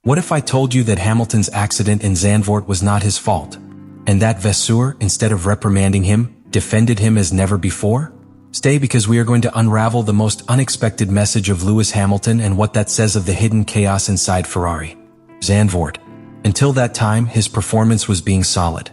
What if I told you that Hamilton's accident in Zandvoort was not his fault? And that Vasseur, instead of reprimanding him, defended him as never before? Stay, because we are going to unravel the most unexpected message of Lewis Hamilton and what that says of the hidden chaos inside Ferrari. Zandvoort. Until that time, his performance was being solid.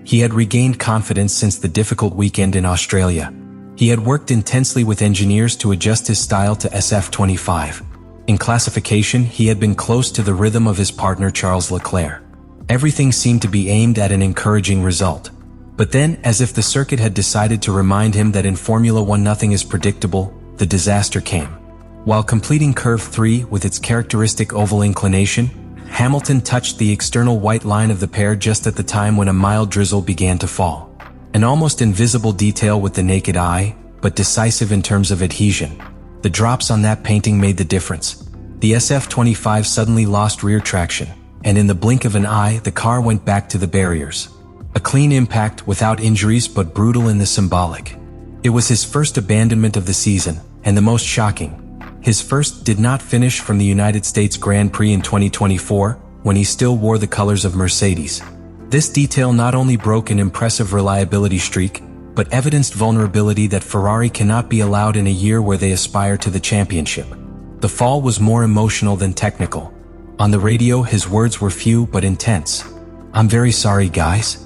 He had regained confidence since the difficult weekend in Australia. He had worked intensely with engineers to adjust his style to SF25. In classification, he had been close to the rhythm of his partner Charles Leclerc. Everything seemed to be aimed at an encouraging result. But then, as if the circuit had decided to remind him that in Formula One nothing is predictable, the disaster came. While completing Curve 3 with its characteristic oval inclination, Hamilton touched the external white line of the pair just at the time when a mild drizzle began to fall. An almost invisible detail with the naked eye, but decisive in terms of adhesion. The drops on that painting made the difference. The SF25 suddenly lost rear traction, and in the blink of an eye the car went back to the barriers. A clean impact without injuries, but brutal in the symbolic. It was his first abandonment of the season, and the most shocking. His first did not finish from the United States Grand Prix in 2024, when he still wore the colors of Mercedes. This detail not only broke an impressive reliability streak, but evidenced vulnerability that Ferrari cannot be allowed in a year where they aspire to the championship. The fall was more emotional than technical. On the radio, his words were few but intense. "I'm very sorry, guys."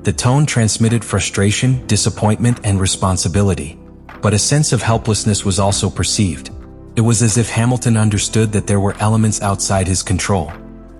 The tone transmitted frustration, disappointment, and responsibility. But a sense of helplessness was also perceived. It was as if Hamilton understood that there were elements outside his control.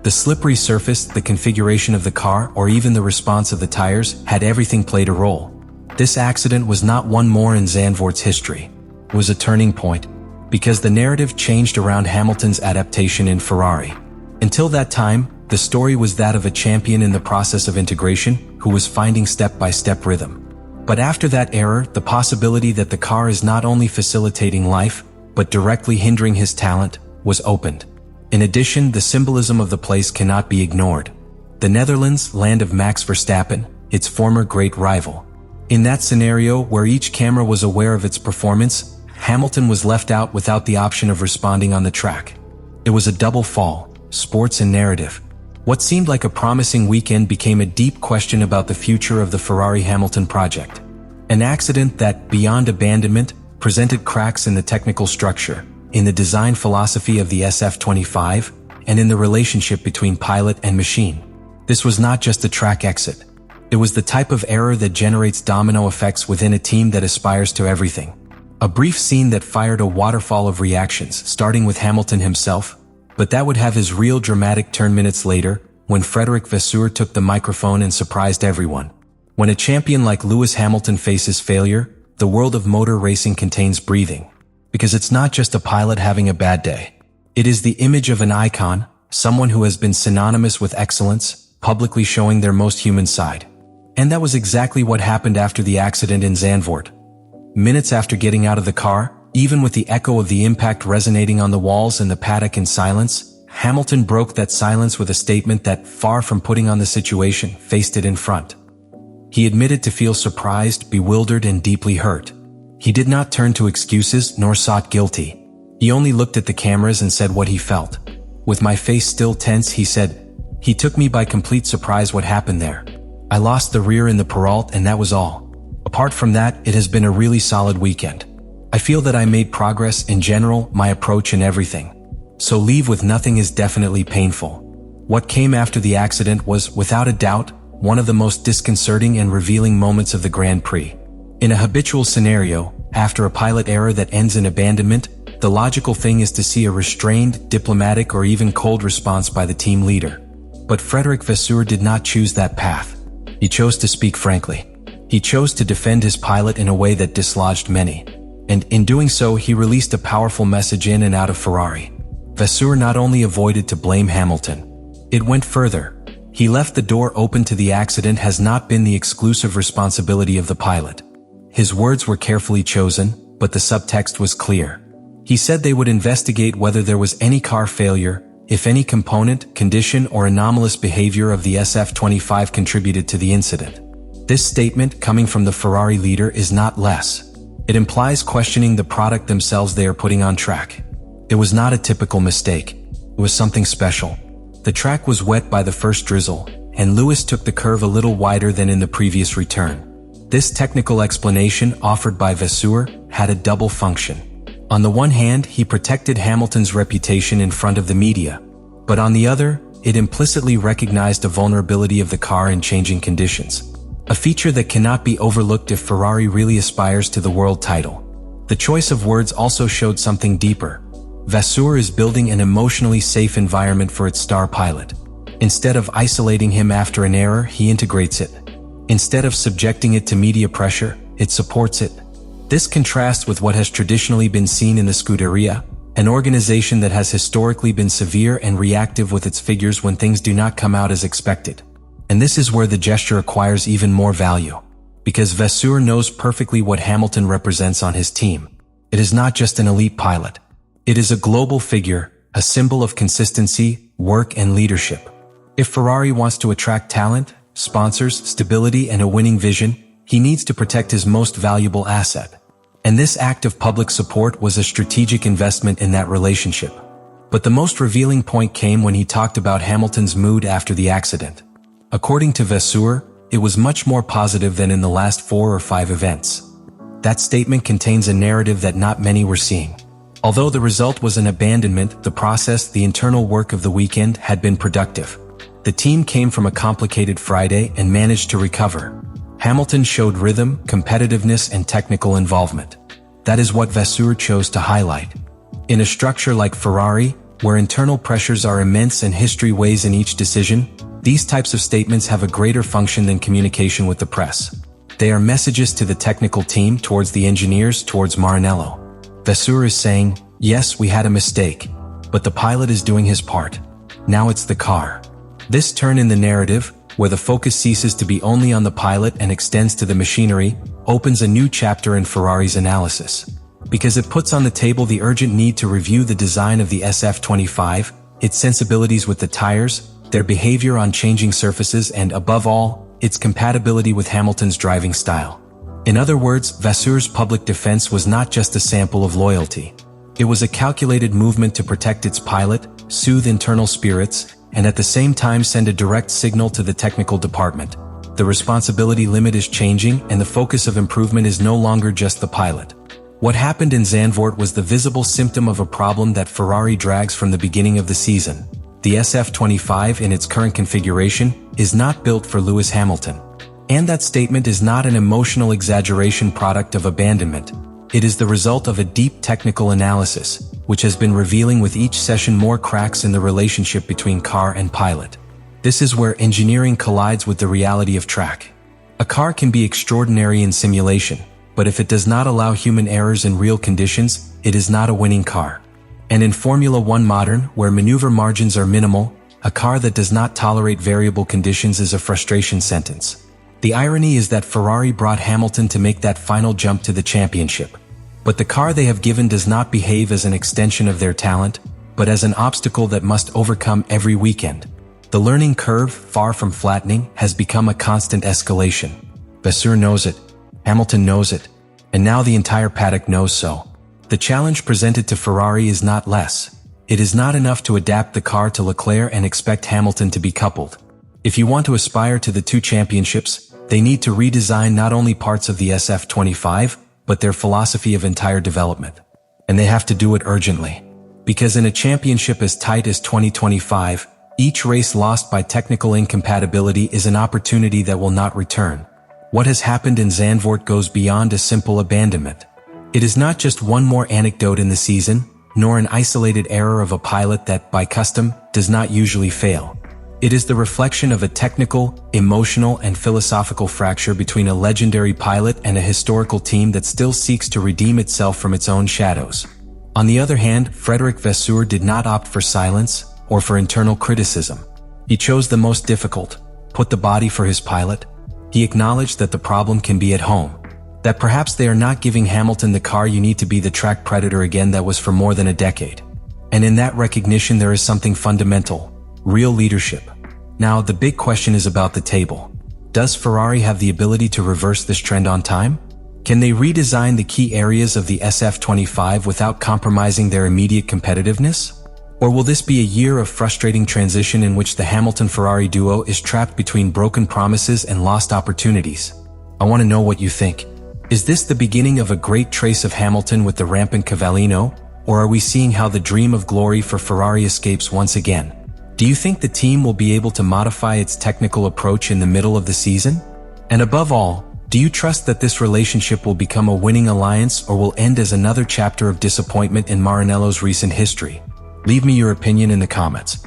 The slippery surface, the configuration of the car, or even the response of the tires, had everything played a role. This accident was not one more in Zandvoort's history. It was a turning point, because the narrative changed around Hamilton's adaptation in Ferrari. Until that time, the story was that of a champion in the process of integration, who was finding step-by-step rhythm. But after that error, the possibility that the car is not only facilitating life, but directly hindering his talent, was opened. In addition, the symbolism of the place cannot be ignored. The Netherlands, land of Max Verstappen, its former great rival. In that scenario, where each camera was aware of its performance, Hamilton was left out without the option of responding on the track. It was a double fall, sports and narrative. What seemed like a promising weekend became a deep question about the future of the Ferrari-Hamilton project. An accident that, beyond abandonment, presented cracks in the technical structure, in the design philosophy of the SF25, and in the relationship between pilot and machine. This was not just a track exit. It was the type of error that generates domino effects within a team that aspires to everything. A brief scene that fired a waterfall of reactions, starting with Hamilton himself, but that would have his real dramatic turn minutes later, when Frédéric Vasseur took the microphone and surprised everyone. When a champion like Lewis Hamilton faces failure, the world of motor racing contains breathing. Because it's not just a pilot having a bad day. It is the image of an icon, someone who has been synonymous with excellence, publicly showing their most human side. And that was exactly what happened after the accident in Zandvoort. Minutes after getting out of the car, even with the echo of the impact resonating on the walls and the paddock in silence, Hamilton broke that silence with a statement that, far from putting on the situation, faced it in front. He admitted to feel surprised, bewildered, and deeply hurt. He did not turn to excuses nor sought guilty. He only looked at the cameras and said what he felt. With my face still tense, he said, "He took me by complete surprise. What happened there? I lost the rear in the Peralta, and that was all. Apart from that, it has been a really solid weekend. I feel that I made progress in general, my approach and everything. So leave with nothing is definitely painful." What came after the accident was, without a doubt, one of the most disconcerting and revealing moments of the Grand Prix. In a habitual scenario, after a pilot error that ends in abandonment, the logical thing is to see a restrained, diplomatic, or even cold response by the team leader. But Frédéric Vasseur did not choose that path. He chose to speak frankly. He chose to defend his pilot in a way that dislodged many. And in doing so, he released a powerful message in and out of Ferrari. Vasseur not only avoided to blame Hamilton. It went further. He left the door open to the accident has not been the exclusive responsibility of the pilot. His words were carefully chosen, but the subtext was clear. He said they would investigate whether there was any car failure, if any component, condition, or anomalous behavior of the SF25 contributed to the incident. This statement, coming from the Ferrari leader, is not less. It implies questioning the product themselves they are putting on track. It was not a typical mistake. It was something special. The track was wet by the first drizzle, and Lewis took the curve a little wider than in the previous return. This technical explanation offered by Vasseur had a double function. On the one hand, he protected Hamilton's reputation in front of the media, but on the other, it implicitly recognized a vulnerability of the car in changing conditions. A feature that cannot be overlooked if Ferrari really aspires to the world title. The choice of words also showed something deeper. Vasseur is building an emotionally safe environment for its star pilot. Instead of isolating him after an error, he integrates it. Instead of subjecting it to media pressure, it supports it. This contrasts with what has traditionally been seen in the Scuderia, an organization that has historically been severe and reactive with its figures when things do not come out as expected. And this is where the gesture acquires even more value. Because Vasseur knows perfectly what Hamilton represents on his team. It is not just an elite pilot. It is a global figure, a symbol of consistency, work, and leadership. If Ferrari wants to attract talent, sponsors, stability, and a winning vision, he needs to protect his most valuable asset. And this act of public support was a strategic investment in that relationship. But the most revealing point came when he talked about Hamilton's mood after the accident. According to Vasseur, it was much more positive than in the last 4 or 5 events. That statement contains a narrative that not many were seeing. Although the result was an abandonment, the process, the internal work of the weekend had been productive. The team came from a complicated Friday and managed to recover. Hamilton showed rhythm, competitiveness, and technical involvement. That is what Vasseur chose to highlight. In a structure like Ferrari, where internal pressures are immense and history weighs in each decision, these types of statements have a greater function than communication with the press. They are messages to the technical team, towards the engineers, towards Maranello. Vasseur is saying, yes, we had a mistake, but the pilot is doing his part. Now it's the car. This turn in the narrative, where the focus ceases to be only on the pilot and extends to the machinery, opens a new chapter in Ferrari's analysis. Because it puts on the table the urgent need to review the design of the SF25, its sensibilities with the tires, their behavior on changing surfaces, and above all, its compatibility with Hamilton's driving style. In other words, Vasseur's public defense was not just a sample of loyalty. It was a calculated movement to protect its pilot, soothe internal spirits, and at the same time send a direct signal to the technical department. The responsibility limit is changing, and the focus of improvement is no longer just the pilot. What happened in Zandvoort was the visible symptom of a problem that Ferrari drags from the beginning of the season. The SF25 in its current configuration is not built for Lewis Hamilton. And that statement is not an emotional exaggeration product of abandonment. It is the result of a deep technical analysis, which has been revealing with each session more cracks in the relationship between car and pilot. This is where engineering collides with the reality of track. A car can be extraordinary in simulation, but if it does not allow human errors in real conditions, it is not a winning car. And in Formula One Modern, where maneuver margins are minimal, a car that does not tolerate variable conditions is a frustration sentence. The irony is that Ferrari brought Hamilton to make that final jump to the championship. But the car they have given does not behave as an extension of their talent, but as an obstacle that must overcome every weekend. The learning curve, far from flattening, has become a constant escalation. Vasseur knows it, Hamilton knows it, and now the entire paddock knows so. The challenge presented to Ferrari is not less. It is not enough to adapt the car to Leclerc and expect Hamilton to be coupled. If you want to aspire to the 2 championships, they need to redesign not only parts of the SF25, but their philosophy of entire development. And they have to do it urgently. Because in a championship as tight as 2025, each race lost by technical incompatibility is an opportunity that will not return. What has happened in Zandvoort goes beyond a simple abandonment. It is not just one more anecdote in the season, nor an isolated error of a pilot that, by custom, does not usually fail. It is the reflection of a technical, emotional, and philosophical fracture between a legendary pilot and a historical team that still seeks to redeem itself from its own shadows. On the other hand, Frédéric Vasseur did not opt for silence or for internal criticism. He chose the most difficult, put the body for his pilot. He acknowledged that the problem can be at home, that perhaps they are not giving Hamilton the car you need to be the track predator again that was for more than a decade. And in that recognition there is something fundamental. Real leadership. Now, the big question is about the table. Does Ferrari have the ability to reverse this trend on time? Can they redesign the key areas of the SF25 without compromising their immediate competitiveness? Or will this be a year of frustrating transition in which the Hamilton-Ferrari duo is trapped between broken promises and lost opportunities? I want to know what you think. Is this the beginning of a great trace of Hamilton with the rampant Cavallino, or are we seeing how the dream of glory for Ferrari escapes once again? Do you think the team will be able to modify its technical approach in the middle of the season? And above all, do you trust that this relationship will become a winning alliance or will end as another chapter of disappointment in Maranello's recent history? Leave me your opinion in the comments.